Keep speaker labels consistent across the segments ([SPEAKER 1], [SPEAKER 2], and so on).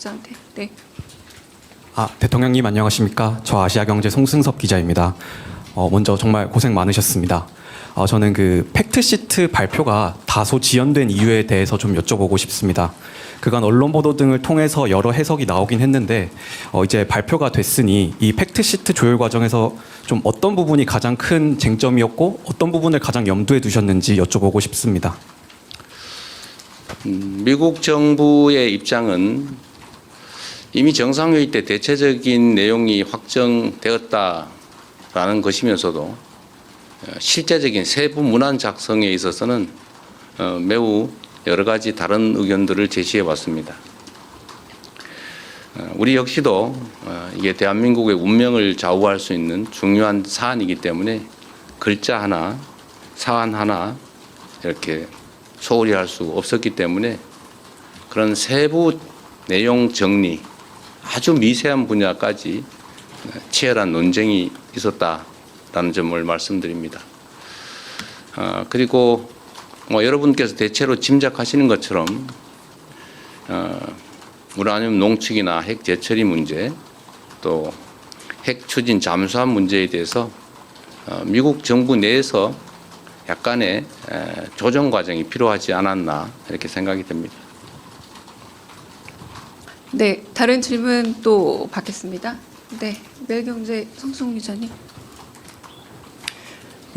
[SPEAKER 1] 기자한테. 네.
[SPEAKER 2] 대통령님 안녕하십니까? 저 아시아경제 송승섭 기자입니다. 먼저 정말 고생 많으셨습니다. 저는 그 팩트시트 발표가 다소 지연된 이유에 대해서 좀 여쭤보고 싶습니다. 그간 언론 보도 등을 통해서 여러 해석이 나오긴 했는데 이제 발표가 됐으니 이 팩트시트 조율 과정에서 좀 어떤 부분이 가장 큰 쟁점이었고 어떤 부분을 가장 염두에 두셨는지 여쭤보고 싶습니다.
[SPEAKER 3] 미국 정부의 입장은 이미 정상회의 때 대체적인 내용이 확정되었다라는 것이면서도 실제적인 세부 문안 작성에 있어서는 매우 여러 가지 다른 의견들을 제시해 왔습니다. 우리 역시도 이게 대한민국의 운명을 좌우할 수 있는 중요한 사안이기 때문에 글자 하나, 사안 하나 이렇게 소홀히 할 수 없었기 때문에 그런 세부 내용 정리, 아주 미세한 분야까지 치열한 논쟁이 있었다라는 점을 말씀드립니다. 그리고 여러분께서 대체로 짐작하시는 것처럼 우라늄 농축이나 핵 재처리 문제, 또 핵 추진 잠수함 문제에 대해서 미국 정부 내에서 약간의 조정 과정이 필요하지 않았나 이렇게 생각이 됩니다.
[SPEAKER 1] 네, 다른 질문 또 받겠습니다. 네, 매일경제 성승훈 기자님.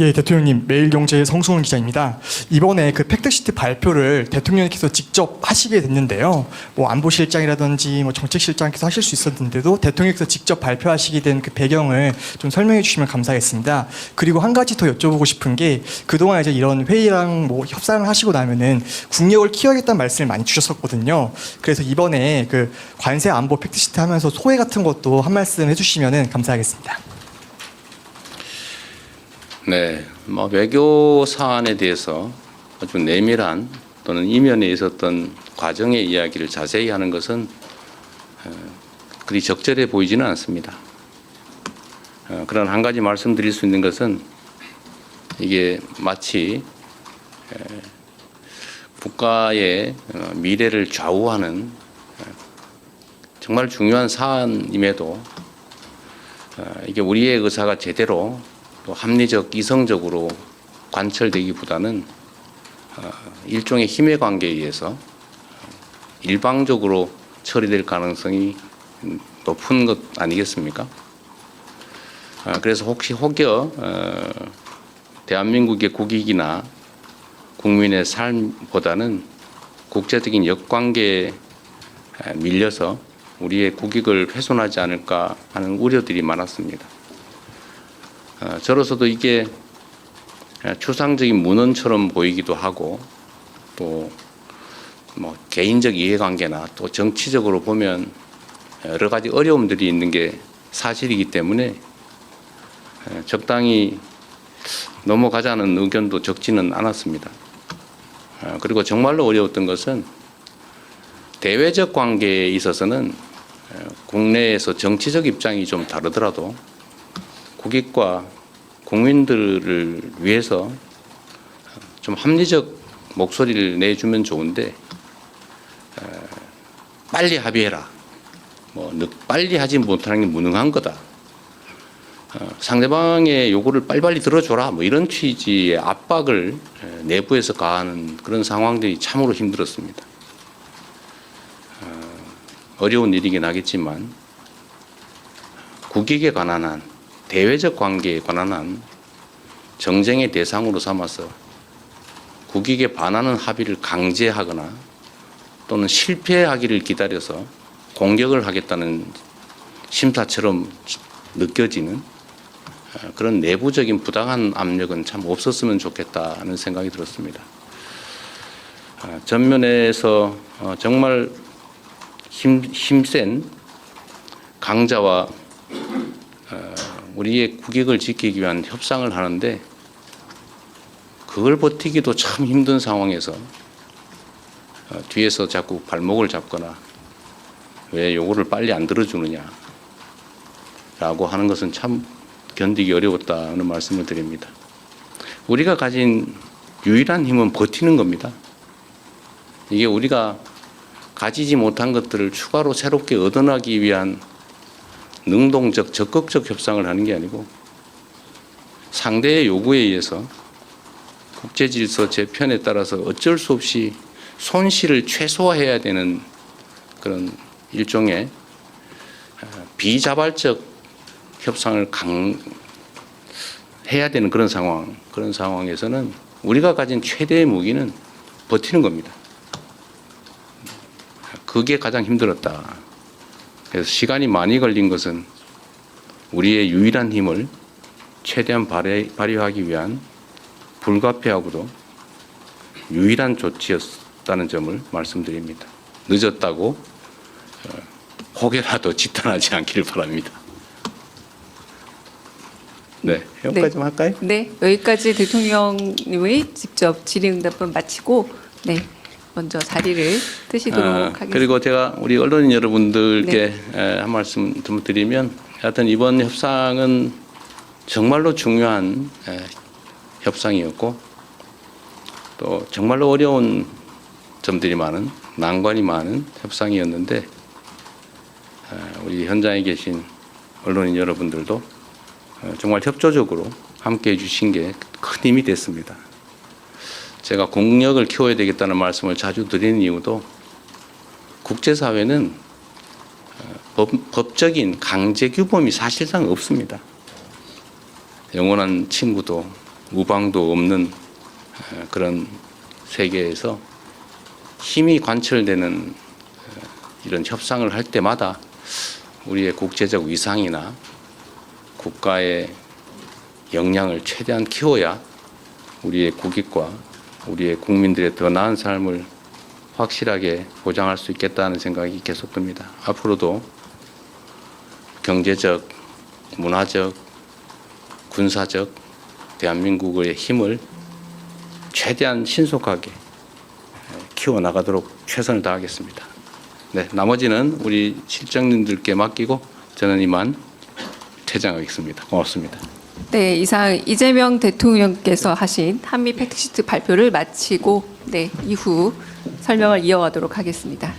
[SPEAKER 4] 예, 대통령님, 매일경제의 성승훈 기자입니다. 이번에 그 팩트시트 발표를 대통령께서 직접 하시게 됐는데요. 안보실장이라든지 정책실장께서 하실 수 있었는데도 대통령께서 직접 발표하시게 된 그 배경을 좀 설명해 주시면 감사하겠습니다. 그리고 한 가지 더 여쭤보고 싶은 게 그동안 이제 이런 회의랑 협상을 하시고 나면은 국력을 키워야겠다는 말씀을 많이 주셨었거든요. 그래서 이번에 그 관세 안보 팩트시트 하면서 소회 같은 것도 한 말씀 해주시면은 감사하겠습니다.
[SPEAKER 3] 네, 외교 사안에 대해서 아주 내밀한 또는 이면에 있었던 과정의 이야기를 자세히 하는 것은 그리 적절해 보이지는 않습니다. 그런 한 가지 말씀드릴 수 있는 것은 이게 마치 국가의 미래를 좌우하는 정말 중요한 사안임에도 이게 우리의 의사가 제대로 또 합리적, 이성적으로 관철되기보다는 일종의 힘의 관계에 의해서 일방적으로 처리될 가능성이 높은 것 아니겠습니까? 그래서 혹여 대한민국의 국익이나 국민의 삶보다는 국제적인 역관계에 밀려서 우리의 국익을 훼손하지 않을까 하는 우려들이 많았습니다. 저로서도 이게 추상적인 문헌처럼 보이기도 하고 또 개인적 이해관계나 또 정치적으로 보면 여러 가지 어려움들이 있는 게 사실이기 때문에 적당히 넘어가자는 의견도 적지는 않았습니다. 그리고 정말로 어려웠던 것은 대외적 관계에 있어서는 국내에서 정치적 입장이 좀 다르더라도 국익과 국민들을 위해서 좀 합리적 목소리를 내주면 좋은데 빨리 합의해라. 빨리 하지 못하는 게 무능한 거다. 상대방의 요구를 빨리빨리 들어줘라. 이런 취지의 압박을 내부에서 가하는 그런 상황들이 참으로 힘들었습니다. 어려운 일이긴 하겠지만 국익에 관한 한 대외적 관계에 관한 한 정쟁의 대상으로 삼아서 국익에 반하는 합의를 강제하거나 또는 실패하기를 기다려서 공격을 하겠다는 심사처럼 느껴지는 그런 내부적인 부당한 압력은 참 없었으면 좋겠다는 생각이 들었습니다. 전면에서 정말 힘센 강자와 우리의 국익을 지키기 위한 협상을 하는데 그걸 버티기도 참 힘든 상황에서 뒤에서 자꾸 발목을 잡거나 왜 요거를 빨리 안 들어주느냐라고 하는 것은 참 견디기 어려웠다는 말씀을 드립니다. 우리가 가진 유일한 힘은 버티는 겁니다. 이게 우리가 가지지 못한 것들을 추가로 새롭게 얻어나기 위한 능동적 적극적 협상을 하는 게 아니고 상대의 요구에 의해서 국제질서 재편에 따라서 어쩔 수 없이 손실을 최소화해야 되는 그런 일종의 비자발적 협상을 해야 되는 그런 상황에서는 우리가 가진 최대의 무기는 버티는 겁니다. 그게 가장 힘들었다. 그래서 시간이 많이 걸린 것은 우리의 유일한 힘을 최대한 발휘하기 위한 불가피하고도 유일한 조치였다는 점을 말씀드립니다. 늦었다고 혹여라도 지탄하지 않기를 바랍니다. 네, 여기까지만 할까요?
[SPEAKER 1] 네, 여기까지 대통령님의 직접 질의응답은 마치고 네, 먼저 자리를 뜨시도록 하겠습니다.
[SPEAKER 3] 그리고 제가 우리 언론인 여러분들께 한 말씀 좀 드리면 하여튼 이번 협상은 정말로 중요한 협상이었고 또 정말로 어려운 점들이 많은 난관이 많은 협상이었는데 우리 현장에 계신 언론인 여러분들도 정말 협조적으로 함께해 주신 게 큰 힘이 됐습니다. 제가 공력을 키워야 되겠다는 말씀을 자주 드리는 이유도 국제사회는 법적인 강제 규범이 사실상 없습니다. 영원한 친구도 우방도 없는 그런 세계에서 힘이 관철되는 이런 협상을 할 때마다 우리의 국제적 위상이나 국가의 역량을 최대한 키워야 우리의 국익과 우리의 국민들의 더 나은 삶을 확실하게 보장할 수 있겠다는 생각이 계속 듭니다. 앞으로도 경제적, 문화적, 군사적 대한민국의 힘을 최대한 신속하게 키워나가도록 최선을 다하겠습니다. 네, 나머지는 우리 실장님들께 맡기고 저는 이만 퇴장하겠습니다. 고맙습니다.
[SPEAKER 1] 네, 이상 이재명 대통령께서 하신 한미 팩트시트 발표를 마치고 네, 이후 설명을 이어가도록 하겠습니다.